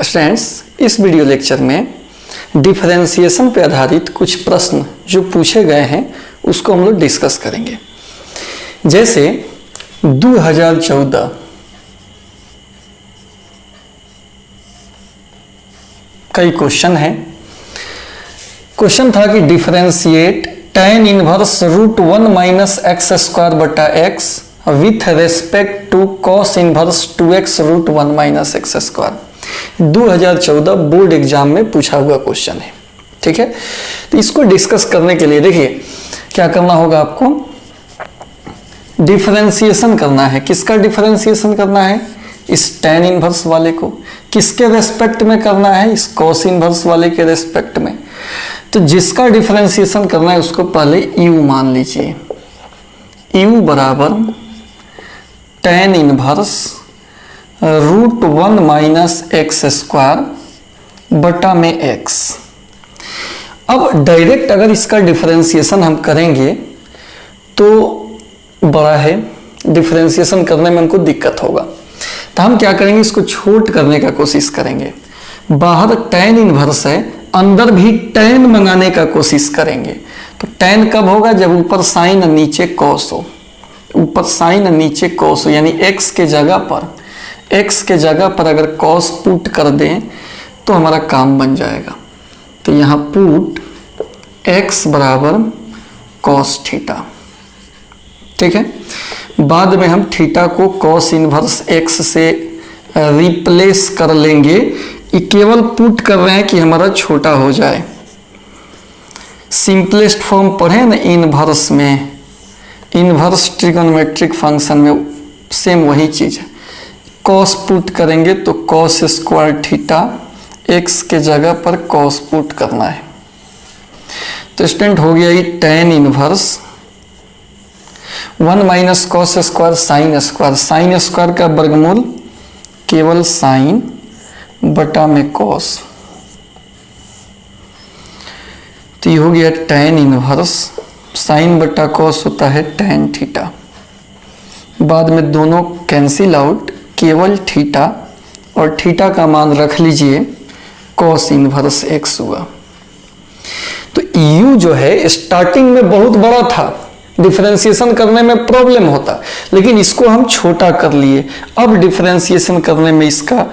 Friends, इस video lecture में differentiation पे आधारित कुछ प्रश्न जो पूछे गए हैं उसको हम लोग डिस्कस करेंगे। जैसे 2014 कई क्वेश्चन है। क्वेश्चन था कि differentiate tan inverse root 1 minus x square बटा x with respect to cos inverse 2x root 1 minus x square. 2014 board exam में पूछा हुआ क्वेश्चन है। ठीक है, तो इसको डिस्कस करने के लिए देखिए क्या करना होगा, आपको डिफरेंशिएशन करना है। किसका डिफरेंशिएशन करना है? इस tan इनवर्स वाले को। किसके रेस्पेक्ट में करना है? इस cos इनवर्स वाले के रेस्पेक्ट में। तो जिसका डिफरेंशिएशन करना है उसको पहले u मान लीजिए। u बराबर tan inverse root 1 minus x square बटा में x। अब डायरेक्ट अगर इसका डिफरेंशिएशन हम करेंगे तो बड़ा है, डिफरेंशिएशन करने में हमको दिक्कत होगा। तो हम क्या करेंगे, इसको छोट करने का कोशिश करेंगे। बाहर tan इनवर्स है, अंदर भी tan मंगाने का कोशिश करेंगे। तो tan कब होगा? जब ऊपर साइन नीचे cos हो। ऊपर साइन नीचे cos हो, यानी x के जगह पर अगर cos पुट कर दें तो हमारा काम बन जाएगा। तो यहाँ पुट x बराबर cos थीटा। ठीक है, बाद में हम थीटा को cos इनवर्स x से रिप्लेस कर लेंगे। ये केवल पुट कर रहे हैं कि हमारा छोटा हो जाए। सिंपलेस्ट फॉर्म पढ़े ना इनवर्स में, इनवर्स ट्रिगोनोमेट्रिक फंक्शन में सेम वही चीज है। cos पुट करेंगे तो cos स्क्वायर थीटा, x के जगह पर cos पुट करना है। तो स्टूडेंट हो गया ये tan inverse 1 minus cos square sine square. Sine square का वर्गमूल केवल साइन बटा में कॉस। तो ये हो गया tan इनवर्स, साइन बटा कॉस होता है tan थीटा। बाद में दोनों कैंसिल आउट, केवल थीटा और थीटा का मान रख लीजिए कॉस इनवर्स x हुआ। तो u जो है स्टार्टिंग में बहुत बड़ा था, डिफरेंशिएशन करने में प्रॉब्लम होता, लेकिन इसको हम छोटा कर लिए। अब डिफरेंशिएशन करने में इसका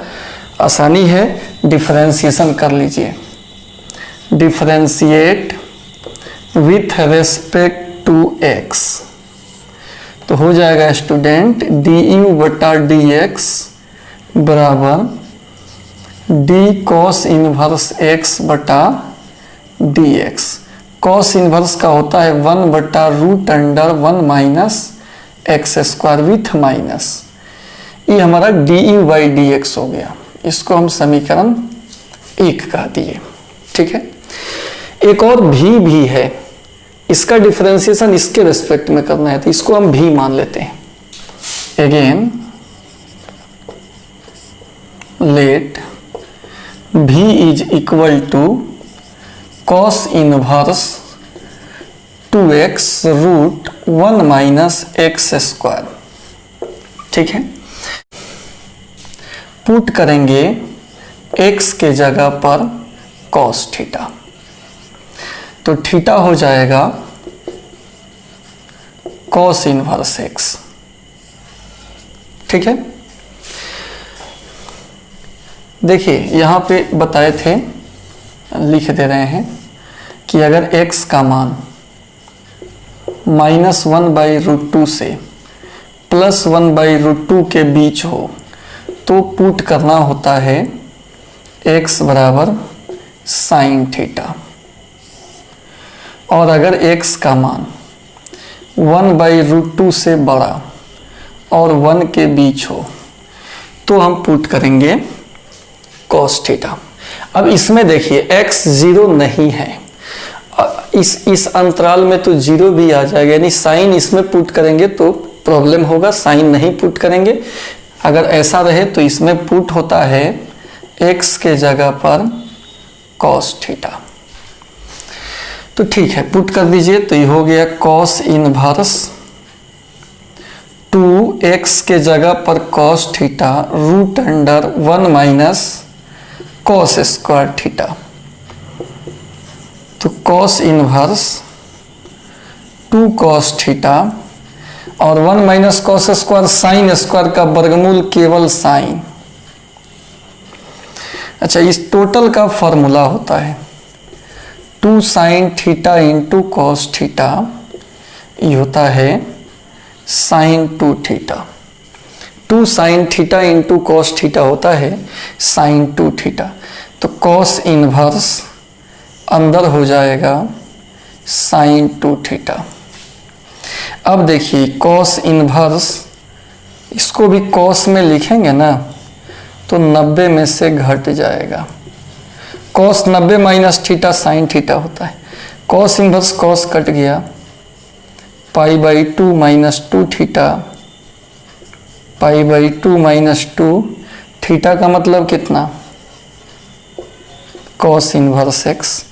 आसानी है। डिफरेंशिएशन कर लीजिए। Differentiate with respect to x तो हो जाएगा स्टूडेंट du बटा dx बराबर d cos इनवर्स x बटा dx। cos इनवर्स का होता है 1 बटा root under 1 minus x square with minus, ये हमारा du बाई dx हो गया। इसको हम समीकरण 1 कह दिए। ठीक है, एक और भी है, इसका डिफरेंशिएशन इसके रेस्पेक्ट में करना है तो इसको हम भी मान लेते हैं। Again let v is equal to cos inverse 2x root 1 minus x square. ठीक है, पुट करेंगे x के जगह पर cos थीटा, तो थीटा हो जाएगा cos इनवर्स x। ठीक है, देखिए यहां पे बताए थे, लिख दे रहे हैं कि अगर x का मान -1 बाई रूट 2 से +1 बाई रूट 2 के बीच हो तो पुट करना होता है x बराबर साइन थीटा। और अगर x का मान 1 बाई रूट 2 से बड़ा और 1 के बीच हो तो हम पुट करेंगे cos थीटा। अब इसमें देखिए x 0 नहीं है, इस अंतराल में तो 0 भी आ जाएगा, यानी साइन इसमें पुट करेंगे तो प्रॉब्लम होगा, साइन नहीं पुट करेंगे। अगर ऐसा रहे तो इसमें पुट होता है x के जगह पर cos थीटा। तो ठीक है, पुट कर दीजिए। तो ये हो गया cos इनवर्स 2x के जगह पर cos theta root under 1 minus cos square theta. तो कॉस इनवर्स 2 कॉस थीटा और 1 minus cos square sine square का वर्गमूल केवल साइन। अच्छा, इस टोटल का फॉर्मूला होता है 2 sine theta into cos theta, ये होता है sine 2 theta. 2 sine theta into cos theta होता है साइन 2 थीटा। तो कॉस इनवर्स अंदर हो जाएगा साइन 2 थीटा। अब देखिए कॉस इनवर्स, इसको भी कॉस में लिखेंगे ना तो 90 में से घट जाएगा। Cos 90 minus theta sine theta होता है। कॉस इनवर्स कॉस कट गया, pi by 2 minus 2 theta, pi by 2 minus 2 theta का मतलब कितना, कॉस इनवर्स एक्स।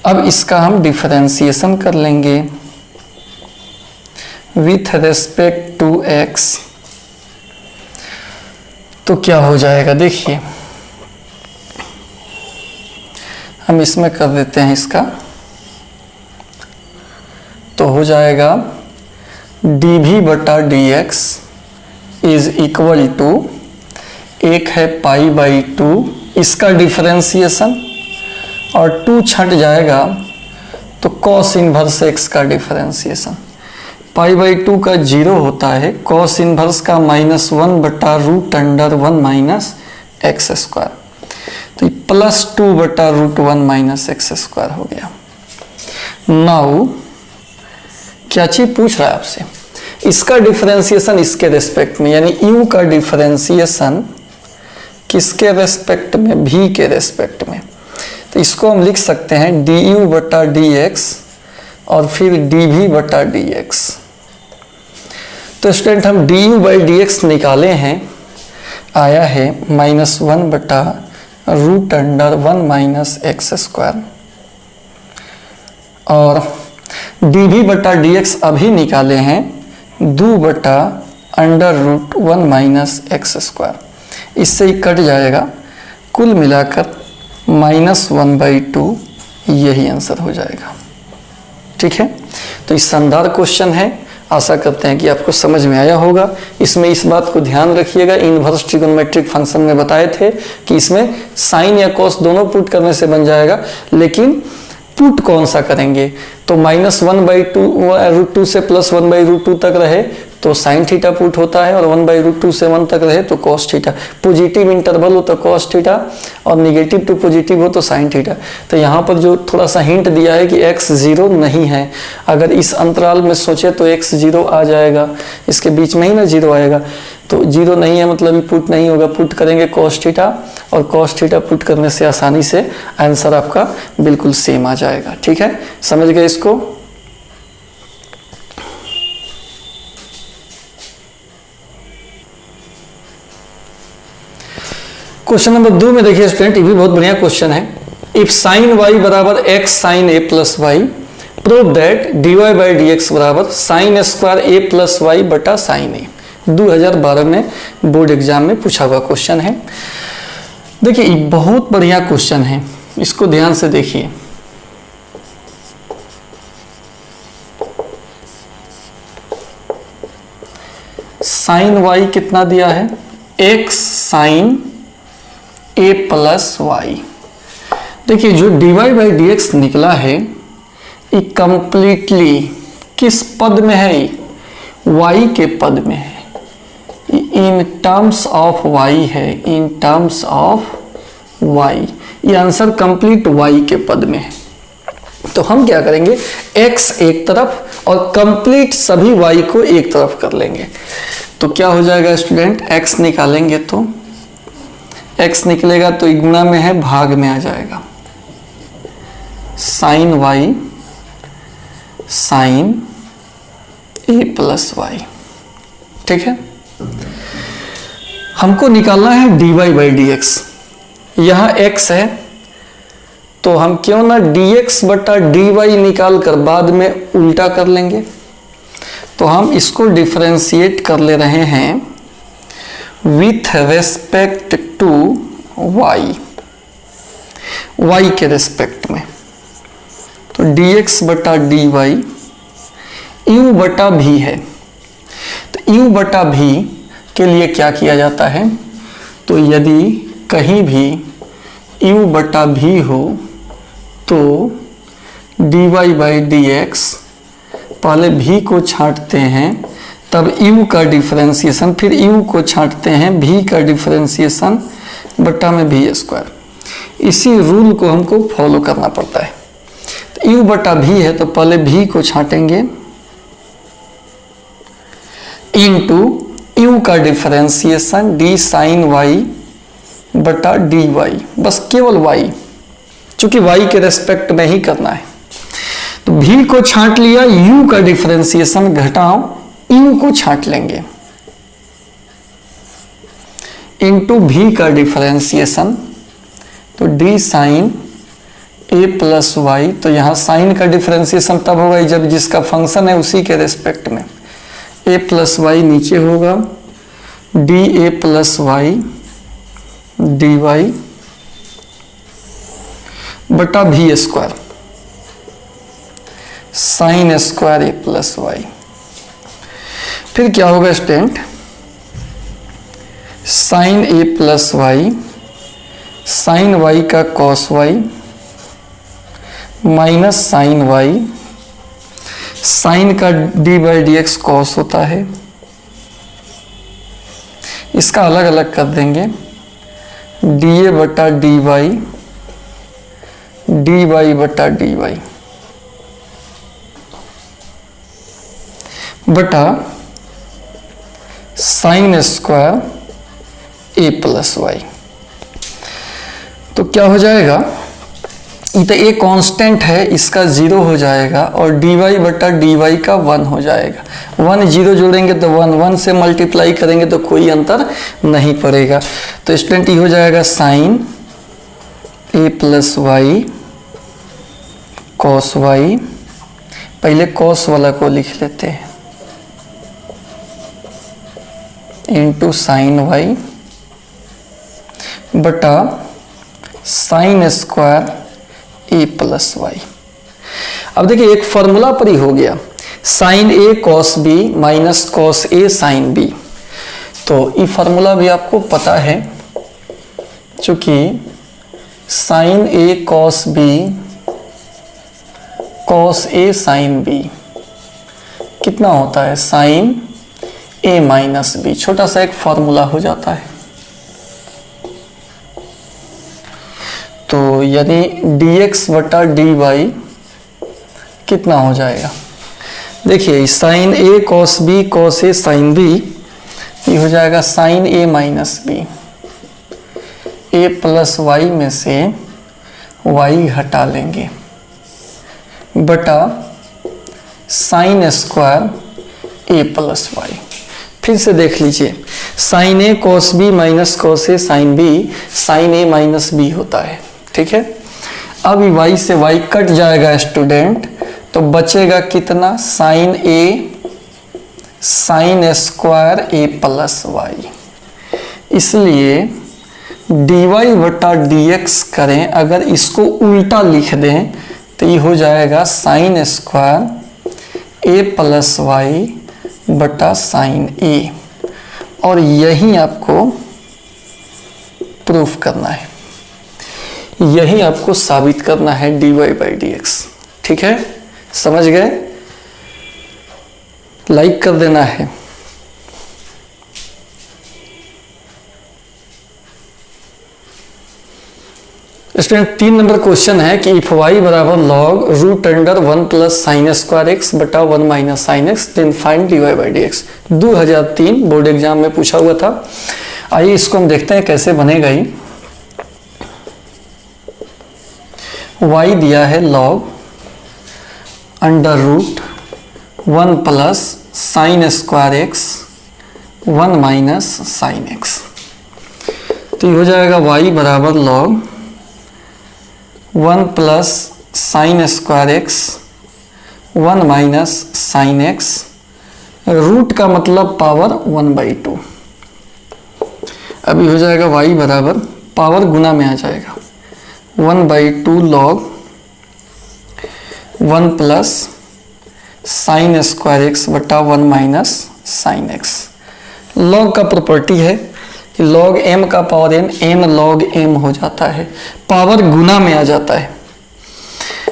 अब इसका हम डिफरेंशिएशन कर लेंगे विथ रेस्पेक्ट टू एक्स। तो क्या हो जाएगा, देखिए हम इसमें कर देते हैं इसका, तो हो जाएगा dv बटा dx इज इक्वल टू, एक है पाई बाई 2 इसका डिफरेंशिएशन और 2 छट जाएगा तो कॉस इनवर्स एक्स का डिफरेंशिएशन। पाई बाई 2 का 0 होता है, कॉस इनवर्स का -1 बटा root under 1 minus x square, तो +2 बटा रूट 1 माइनस एक्स स्क्वायर हो गया। नाउ क्या चीज पूछ रहा है आपसे, इसका डिफरेंशिएशन इसके रेस्पेक्ट में, यानी u का डिफरेंशिएशन किसके रेस्पेक्ट में, v के रेस्पेक्ट में। तो इसको हम लिख सकते हैं du बटा dx और फिर dv बटा dx। तो स्टूडेंट हम du बाई dx निकाले हैं, आया है -1 बटा root under 1 minus x square, और dv बटा dx अभी निकाले हैं 2 बटा under root 1 minus x square. इससे ही कट जाएगा, कुल मिलाकर -1/2, यही आंसर हो जाएगा। ठीक है, तो इस शानदार क्वेश्चन है, आशा करते हैं कि आपको समझ में आया होगा। इसमें इस बात को ध्यान रखिएगा, इन्वर्स ट्रिगोनोमेट्रिक फंक्शन में बताए थे कि इसमें साइन या कॉस दोनों पुट करने से बन जाएगा, लेकिन पुट कौन सा करेंगे, तो -1/2 से +1/√2 तक रहे तो साइन थीटा पुट होता है, और 1/√2 से 1 तक रहे तो कॉस थीटा। पॉजिटिव इंटरवल हो तो कॉस थीटा, और निगेटिव टू पॉजिटिव हो तो साइन थीटा। तो यहाँ पर जो थोड़ा सा हिंट दिया है कि x 0 नहीं है, अगर इस अंतराल में सोचे तो x 0 आ जाएगा, इसके बीच में ही ना 0 आएगा, तो 0 नहीं है मतलब ये पुट नहीं होगा, पुट करेंगे कॉस थीटा, और कॉस थीटा पुट करने से आसानी से आंसर आपका बिल्कुल सेम आ जाएगा। ठीक है, समझ गए इसको। क्वेश्चन नंबर 2 में देखिए स्टूडेंट, ये भी बहुत बढ़िया क्वेश्चन है। इफ साइन y बराबर x sine a plus y, prove that dy by d x बराबर sine square a plus y बटा साइन a। 2012 में बोर्ड एग्जाम में पूछा हुआ क्वेश्चन है। देखिए ये बहुत बढ़िया क्वेश्चन है, इसको ध्यान से देखिए। साइन y कितना दिया है, x sine a plus y. देखिए जो dy बाई डी एक्स निकला है ये कंप्लीटली किस पद में है, y के पद में है, इन टर्म्स ऑफ y है, इन टर्म्स ऑफ y। ये आंसर कंप्लीट y के पद में है। तो हम क्या करेंगे, x एक तरफ और कंप्लीट सभी y को एक तरफ कर लेंगे। तो क्या हो जाएगा स्टूडेंट, x निकालेंगे तो x निकलेगा तो गुणा में है, भाग में आ जाएगा, sine y sine a plus y. ठीक है, हमको निकालना है dy बाई डी एक्स। यहां x है तो हम क्यों ना dx बटा dy निकाल कर बाद में उल्टा कर लेंगे। तो हम इसको डिफरेंशिएट कर ले रहे हैं with respect to y। y के रेस्पेक्ट में। तो dx बटा dy u बटा v है। तो u बटा v के लिए क्या किया जाता है, तो यदि कहीं भी u बटा v हो तो dy बाई dx, पहले v को छांटते हैं तब u का डिफरेंशिएशन, फिर u को छांटते हैं v का डिफरेंशिएशन बटा में v स्क्वायर। इसी रूल को हमको फॉलो करना पड़ता है। तो u बटा v है तो पहले v को छांटेंगे इनटू u का डिफरेंशिएशन d साइन y बटा dy, बस केवल y, चूंकि y के रेस्पेक्ट में ही करना है। तो v को छांट लिया, u का डिफरेंशिएशन घटाओ u को छांट लेंगे इनटू v का डिफरेंशिएशन, तो d sine a plus y. तो यहाँ साइन का डिफरेंशिएशन तब होगा जब जिसका फंक्शन है उसी के रेस्पेक्ट में, a प्लस वाई नीचे होगा d a plus y d y बटा v square sine square a plus y. फिर क्या होगा student, sine a plus y sine y का cos y minus sine y, sine का d by d x cos होता है, इसका अलग अलग कर देंगे डी ए बटा डी वाई डी वाई बटा डी वाई बटा sign square a plus y. तो क्या हो जाएगा, ये तो ए कांस्टेंट है, इसका 0 हो जाएगा और डी वाई बटा डी वाई का 1 हो जाएगा। 1 0 जोड़ेंगे तो 1 1 से मल्टीप्लाई करेंगे तो कोई अंतर नहीं पड़ेगा। तो स्टूडेंट ये हो जाएगा sign a plus Y cos Y, पहले कॉस वाला को लिख लेते हैं इंटू साइन वाई बटा sign square a plus Y. अब देखिए एक फॉर्मूला पर ही हो गया, sign A cos B minus cos A sine B. तो ये फॉर्मूला भी आपको पता है, चूंकि sign A cos B cos A sine B कितना होता है, साइन ए माइनस बी, छोटा सा एक फॉर्मूला हो जाता है। तो यानी dx बटा dy कितना हो जाएगा, देखिए sign A cos B cos A sine B, ये हो जाएगा साइन ए माइनस बी, ए प्लस वाई में से y हटा लेंगे बटा sign square a plus y. फिर से देख लीजिए, sign A cos B minus cos A sine B sign A minus B होता है, ठीक है। अब y से y कट जाएगा स्टूडेंट, तो बचेगा कितना, sign A sign square a plus Y. इसलिए dy बटा dx करें, अगर इसको उल्टा लिख दें तो ये हो जाएगा sign square a plus y बटा साइन ए, और यही आपको प्रूफ करना है, यही आपको साबित करना है dy बाई डी एक्स। ठीक है, समझ गए, लाइक कर देना है। स्टूडेंट 3 नंबर क्वेश्चन है कि इफ y बराबर log root under 1 plus sine square x बटा 1 minus sine x then find dy by d x. 2003 board exam में पूछा हुआ था। आइए इसको हम देखते हैं कैसे बनेगा। ही y दिया है log under root 1 plus sine square x 1 minus sine x, तो ये हो जाएगा y बराबर log 1 plus sine square x 1 minus sine x, root का मतलब पावर 1/2। अभी हो जाएगा y बराबर पावर गुना में आ जाएगा 1/2 log 1 plus sine square x बटा 1 माइनस साइन एक्स। लॉग का प्रॉपर्टी है कि लॉग एम का power N M log M हो जाता है, पावर गुना में आ जाता है।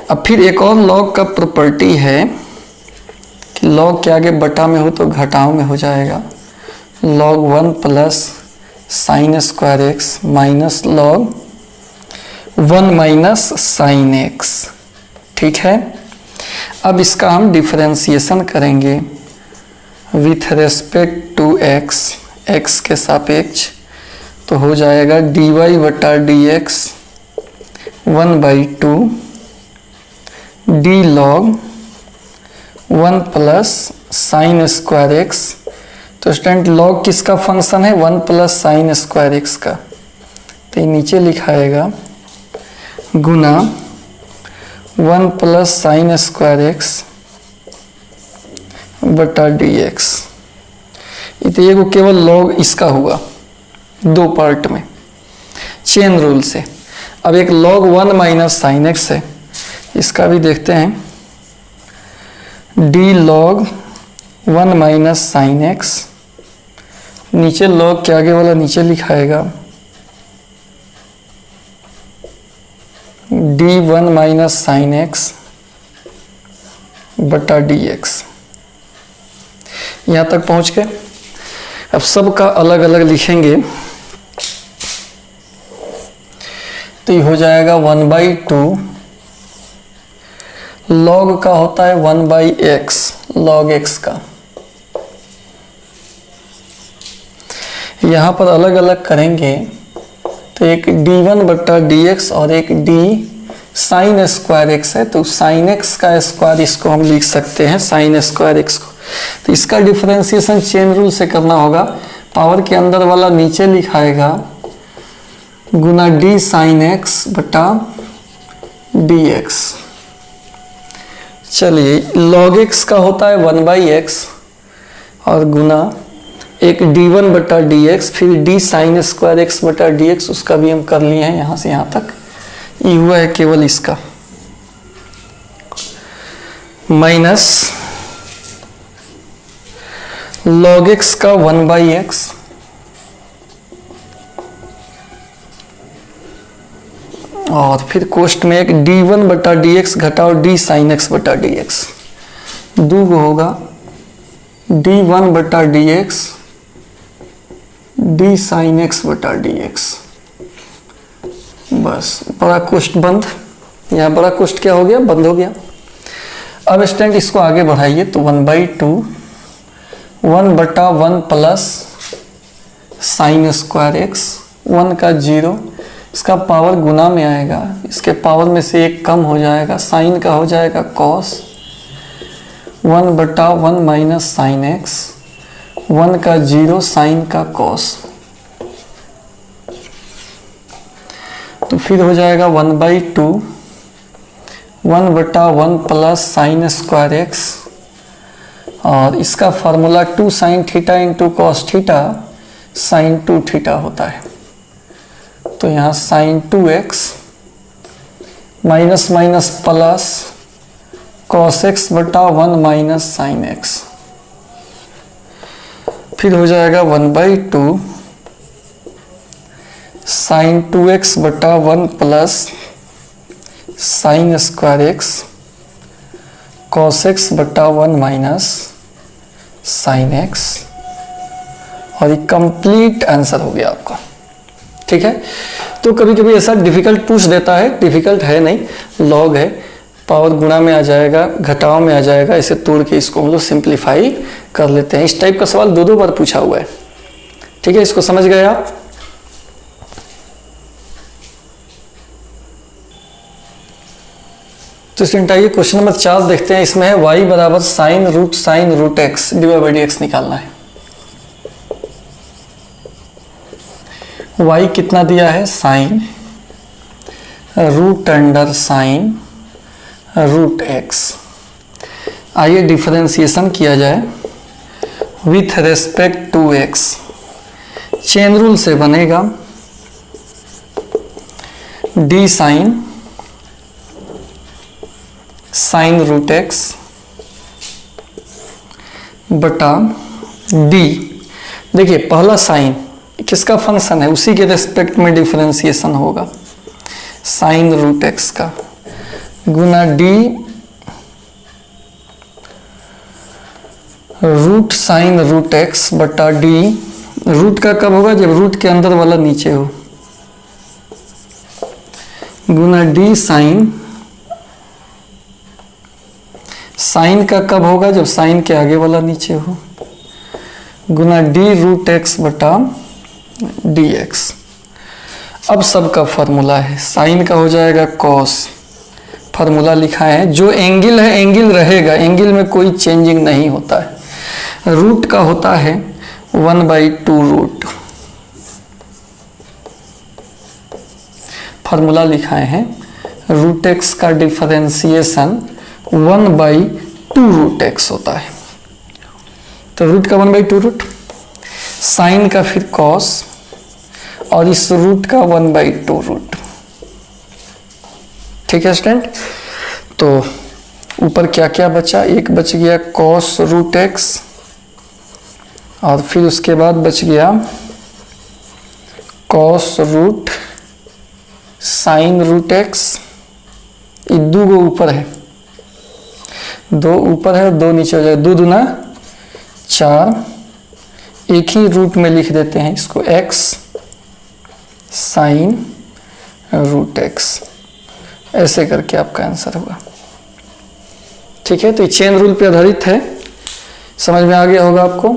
अब फिर एक और लॉग का प्रॉपर्टी है कि लॉग के आगे बटा में हो तो घटाव में हो जाएगा। Log 1 plus sine square x minus log 1 minus sine x. ठीक है, अब इसका हम डिफरेंशिएशन करेंगे with respect to x, x के सापेक्ष, तो हो जाएगा dy बटा d x 1/2 d log 1 plus sine square x. तो स्टूडेंट लॉग किसका फंक्शन है? 1 प्लस साइन स्क्वायर एक्स का, तो ये नीचे लिखाएगा गुना 1 प्लस साइन स्क्वायर एक्स बटा डी एक्स। तो ये केवल लॉग इसका हुआ दो पार्ट में चेन रूल से। अब एक लॉग 1 माइनस साइन एक्स है, इसका भी देखते हैं। D log 1 minus sine x, नीचे लॉग के आगे वाला नीचे लिखाएगा d1 माइनस साइन एक्स बटा डी एक्स। यहां तक पहुंच गए। अब सबका अलग अलग लिखेंगे तो ये हो जाएगा 1/2 लॉग का होता है 1/x, लॉग x का। यहां पर अलग अलग करेंगे तो एक d1 बटा dx और एक d साइन स्क्वायर एक्स है, तो साइन एक्स का स्क्वायर इसको हम लिख सकते हैं साइन स्क्वायर एक्स को। तो इसका डिफरेंशिएशन चेन रूल से करना होगा। पावर के अंदर वाला नीचे लिखाएगा गुना d साइन एक्स बटा dx। चलिए log x का होता है 1/x और गुना एक d1 बटा dx, फिर d साइन स्क्वायर एक्स बटा dx, उसका भी हम कर लिए हैं यहां से यहां तक। ये हुआ है केवल इसका माइनस log x का 1/x और फिर कोष्ट में एक d1 बटा dx घटाओ d साइन एक्स बटा dx, दो होगा d1 बटा dx d साइन एक्स बटा dx। बस बड़ा कोष्ट बंद, यहाँ बड़ा कोष्ट क्या हो गया? बंद हो गया। अब स्टूडेंट इसको आगे बढ़ाइए तो 1/2 1 बटा 1 प्लस साइन स्क्वायर एक्स, 1 का 0, इसका पावर गुना में आएगा, इसके पावर में से एक कम हो जाएगा, साइन का हो जाएगा कॉस 1 बटा 1 माइनस साइन एक्स, 1 का 0 साइन का कॉस, तो फिर हो जाएगा 1/2 1 बटा 1 प्लस साइन स्क्वायर एक्स और इसका formula 2 sine theta into cos theta sine 2 theta होता है। तो यहाँ sine 2x minus minus plus cos x बटा 1 माइनस साइन एक्स, फिर हो जाएगा 1/2 साइन 2x बटा 1 plus sine square x cos x बटा 1 माइनस साइन एक्स, और ये कंप्लीट आंसर हो गया आपका। ठीक है, तो कभी कभी ऐसा डिफिकल्ट पूछ देता है, डिफिकल्ट है नहीं, लॉग है, पावर गुणा में आ जाएगा, घटाव में आ जाएगा, इसे तोड़ के इसको हम लोग सिंप्लीफाई कर लेते हैं। इस टाइप का सवाल दो बार पूछा हुआ है। ठीक है, इसको समझ गए आप? तो स्टूडेंट आइए क्वेश्चन नंबर 4 देखते हैं। इसमें है y बराबर sine root x divide by d x निकालना है। y कितना दिया है? Sine root under sine root x. आइए डिफरेंशिएशन किया जाए with respect to x. Chain rule से बनेगा डी साइन रूट एक्स बटा डी। देखिए पहला साइन किसका फंक्शन है, उसी के रेस्पेक्ट में डिफरेंशिएशन होगा, साइन रूट एक्स का गुना d root sine root x बटा डी। रूट का कब होगा, जब रूट के अंदर वाला नीचे हो, गुना डी साइन का कब होगा, जब साइन के आगे वाला नीचे हो, गुना डी रूट एक्स बटा डी एक्स। अब सबका फॉर्मूला है, साइन का हो जाएगा कॉस, फार्मूला लिखा है, जो एंगल है एंगल रहेगा, एंगल में कोई चेंजिंग नहीं होता है। रूट का होता है 1/2 रूट, फार्मूला लिखा है रूट एक्स का डिफरेंशिएशन 1/2 रूट एक्स होता है। तो रूट का 1/2 रूट, साइन का फिर कॉस और इस रूट का 1/2 रूट। ठीक है स्टूडेंट, तो ऊपर क्या क्या बचा, एक बच गया कॉस रूट एक्स और फिर उसके बाद बच गया cos root sine root x. ये दो गो ऊपर है, दो ऊपर है दो नीचे हो जाएगा, 2 दूना 4, एक ही रूट में लिख देते हैं इसको, x साइन रूट एक्स, ऐसे करके आपका आंसर होगा। ठीक है, तो ये चेन रूल पे आधारित है, समझ में आ गया होगा आपको।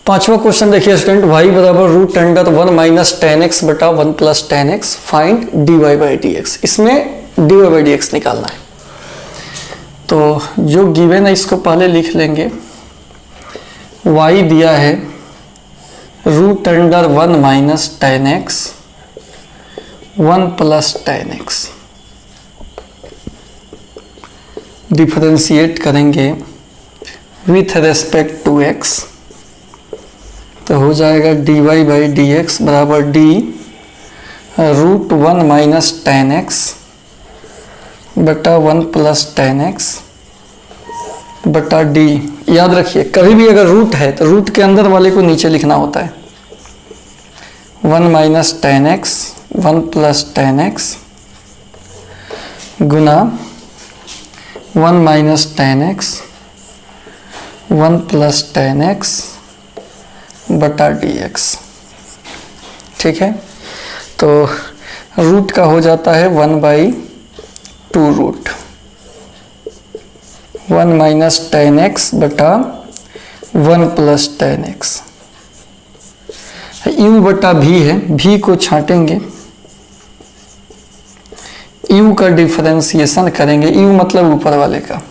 पांचवा क्वेश्चन देखिए स्टूडेंट, y बराबर root under 1 minus ten x बटा 1 plus ten x, find dy by d x. इसमें dy बाई डी एक्स निकालना है, तो जो गिवन है इसको पहले लिख लेंगे। y दिया है root under 1 minus ten x 1 plus ten x, differentiate करेंगे विथ रेस्पेक्ट टू x, तो हो जाएगा dy बाई डी एक्स बराबर d root 1 minus ten x बटा 1 प्लस टेन एक्स बटा डी। याद रखिए कभी भी अगर रूट है तो रूट के अंदर वाले को नीचे लिखना होता है, 1 minus ten x 1 plus ten x गुना 1 minus ten x 1 plus ten x बटा डी एक्स। ठीक है, तो रूट का हो जाता है 1/2 रूट 1 माइनस टेन एक्स बटा 1 प्लस टेन एक्स। यू बटा भी है, भी को छाटेंगे, यू का डिफरेंशिएशन करेंगे, यू मतलब ऊपर वाले का,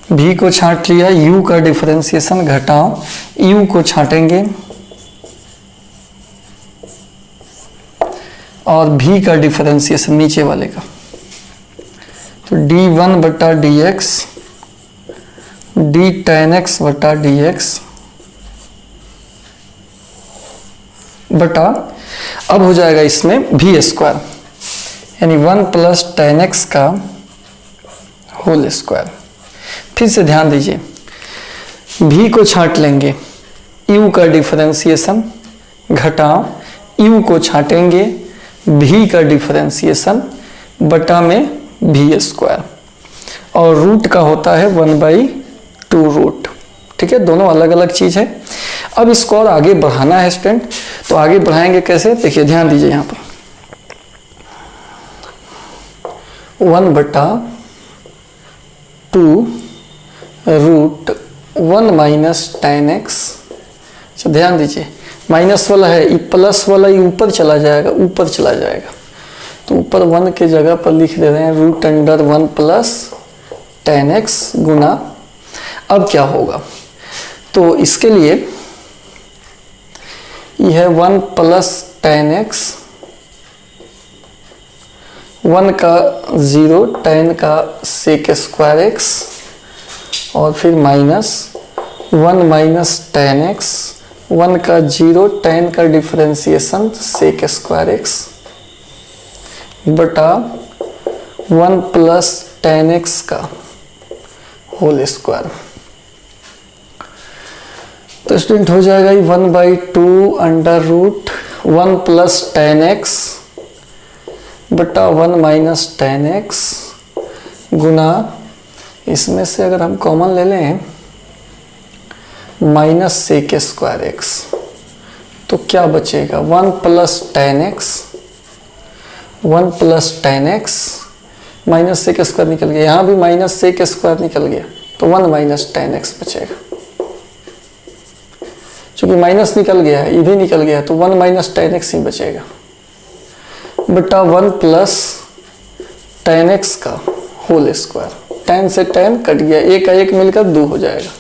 भी को छांट लिया, u का डिफरेंशिएशन घटाओ, u को छाटेंगे और v का डिफरेंशिएशन नीचे वाले का, तो d1 बटा d x D ten x बटा डी एक्स बटा, अब हो जाएगा इसमें v स्क्वायर यानी 1 प्लस टेन एक्स का होल स्क्वायर। फिर से ध्यान दीजिए, भी को छांट लेंगे, u का डिफरेंशिएशन घटाओ, u को छाटेंगे, भी का डिफरेंशिएशन बटा में भी स्क्वायर, और रूट का होता है 1/2 रूट। ठीक है, दोनों अलग अलग चीज है। अब इसको और आगे बढ़ाना है स्टूडेंट, तो आगे बढ़ाएंगे कैसे, देखिए ध्यान दीजिए यहाँ पर 1/2 रूट 1 माइनस टेन एक्स। ध्यान दीजिए माइनस वाला है, ये प्लस वाला ये ऊपर चला जाएगा, ऊपर चला जाएगा, तो ऊपर 1 के जगह पर लिख दे रहे हैं root under 1 plus ten x गुना, अब क्या होगा, तो इसके लिए यह है 1 प्लस टेन एक्स, 1 का 0 टेन का सेक स्क्वायर एक्स और फिर -1 माइनस टेन एक्स, 1 का 0, tan का डिफरेंशिएशन सेक स्क्वायर एक्स बटा 1 प्लस टेन एक्स का होल स्क्वायर। तो स्टूडेंट हो जाएगा 1/2 under root 1 plus ten x बटा 1 माइनस टेन एक्स गुना, इसमें से अगर हम कॉमन ले लें माइनस सेक स्क्वायर एक्स, तो क्या बचेगा 1 plus ten x, 1 plus ten x, minus sec square निकल गया, यहाँ भी माइनस सेक स्क्वायर निकल गया, तो 1 माइनस टेन एक्स बचेगा। चूंकि माइनस निकल गया है, ये भी निकल गया, तो 1 माइनस टेन एक्स ही बचेगा बटा 1 प्लस टेन एक्स का होल स्क्वायर। 10 से 10 कट गया, एक का एक मिलकर 2 हो जाएगा।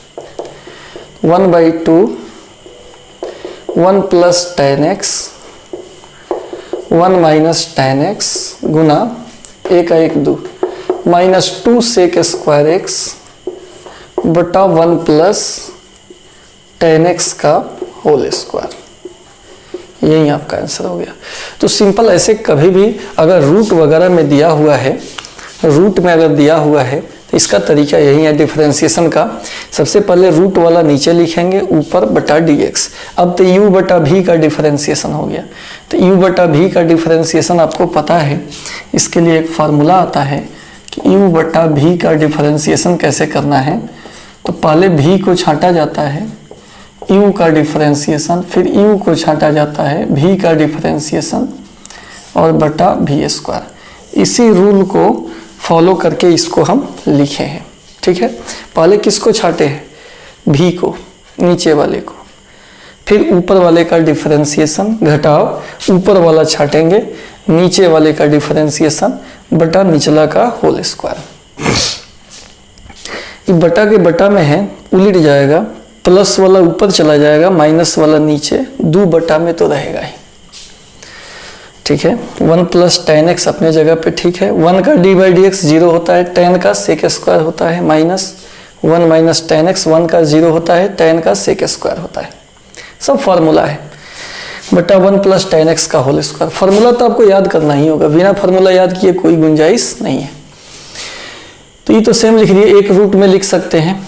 1/2 1 plus ten x 1 minus ten x गुना, एक का एक 2, -2 सेक स्क्वायर एक्स बटा 1 प्लस टेन एक्स का होल स्क्वायर। यही आपका आंसर हो गया। तो सिंपल ऐसे कभी भी अगर रूट वगैरह में दिया हुआ है, रूट में अगर दिया हुआ है तो इसका तरीका यही है डिफरेंशिएशन का। सबसे पहले रूट वाला नीचे लिखेंगे, ऊपर बटा dx। अब तो u बटा v का डिफरेंशिएशन हो गया। तो u बटा v का डिफरेंशिएशन आपको पता है, इसके लिए एक फार्मूला आता है कि u बटा v का डिफरेंशिएशन कैसे करना है। तो पहले v को छांटा जाता है, u का डिफरेंशिएशन, फिर u को छांटा जाता है, v का डिफरेंशिएशन और बटा v स्क्वायर। इसी रूल को फॉलो करके इसको हम लिखे हैं। ठीक है, पहले किसको छाटे हैं, v को, नीचे वाले को, फिर ऊपर वाले का डिफरेंशिएशन घटाओ ऊपर वाला छाटेंगे, नीचे वाले का डिफरेंशिएशन बटा निचला का होल स्क्वायर। ये बटा के बटा में है, उलट जाएगा, प्लस वाला ऊपर चला जाएगा, माइनस वाला नीचे, 2 बटा में तो रहेगा ही। ठीक है, 1 प्लस टेन एक्स अपने जगह पे ठीक है। 1 का d/dx 0 होता है, टेन का सेक स्क्वायर होता है, -1 माइनस टेन एक्स, 1 का 0 होता है, टेन का सेक स्क्वायर होता है। सब फार्मूला है बटा 1 प्लस टेन एक्स का होल स्क्वायर। फार्मूला तो आपको याद करना ही होगा, बिना फार्मूला याद किए कोई गुंजाइश नहीं है। तो ये तो सेम लिख दिए, एक रूट में लिख सकते हैं,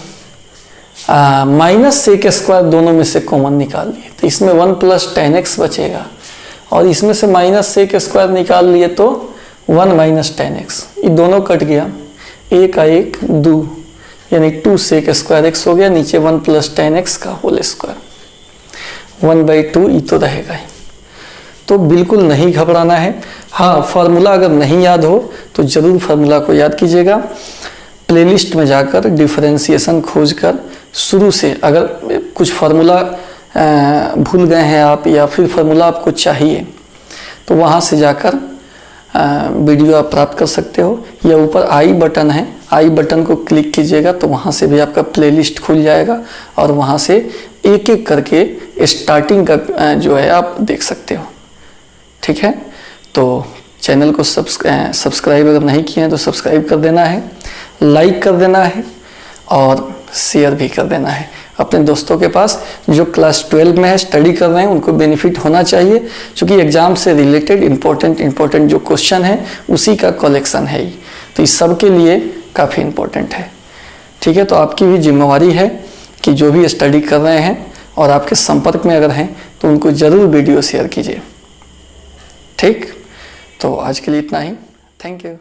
माइनस सेक स्क्वायर दोनों में से कॉमन निकाल लिए, तो इसमें 1 प्लस टेन एक्स बचेगा, और इसमें से माइनस सेक स्क्वायर निकाल लिए तो 1 माइनस टेन एक्स, ये दोनों कट गया, एक का एक 2, यानी 2 सेक स्क्वायर एक्स हो गया, नीचे 1 प्लस टेन एक्स का होल स्क्वायर, 1/2 ये तो रहेगा ही। तो बिल्कुल नहीं घबराना है। हाँ, फार्मूला अगर नहीं याद हो तो जरूर फार्मूला को याद कीजिएगा। प्लेलिस्ट में जाकर डिफरेंशिएशन खोजकर शुरू से, अगर कुछ फार्मूला भूल गए हैं आप या फिर फार्मूला आपको चाहिए, तो वहाँ से जाकर वीडियो आप प्राप्त कर सकते हो, या ऊपर आई बटन है, आई बटन को क्लिक कीजिएगा तो वहाँ से भी आपका प्लेलिस्ट खुल जाएगा, और वहाँ से एक एक करके स्टार्टिंग का जो है आप देख सकते हो। ठीक है, तो चैनल को सब्सक्राइब अगर नहीं किए हैं तो सब्सक्राइब कर देना है, लाइक कर देना है और शेयर भी कर देना है अपने दोस्तों के पास जो क्लास 12 में है, स्टडी कर रहे हैं, उनको बेनिफिट होना चाहिए, क्योंकि एग्जाम से रिलेटेड इंपॉर्टेंट जो क्वेश्चन है उसी का कलेक्शन है ये, तो इस सब के लिए काफ़ी इंपॉर्टेंट है। ठीक है, तो आपकी भी जिम्मेवारी है कि जो भी स्टडी कर रहे हैं और आपके संपर्क में अगर हैं तो उनको ज़रूर वीडियो शेयर कीजिए। ठीक, तो आज के लिए इतना ही, थैंक यू।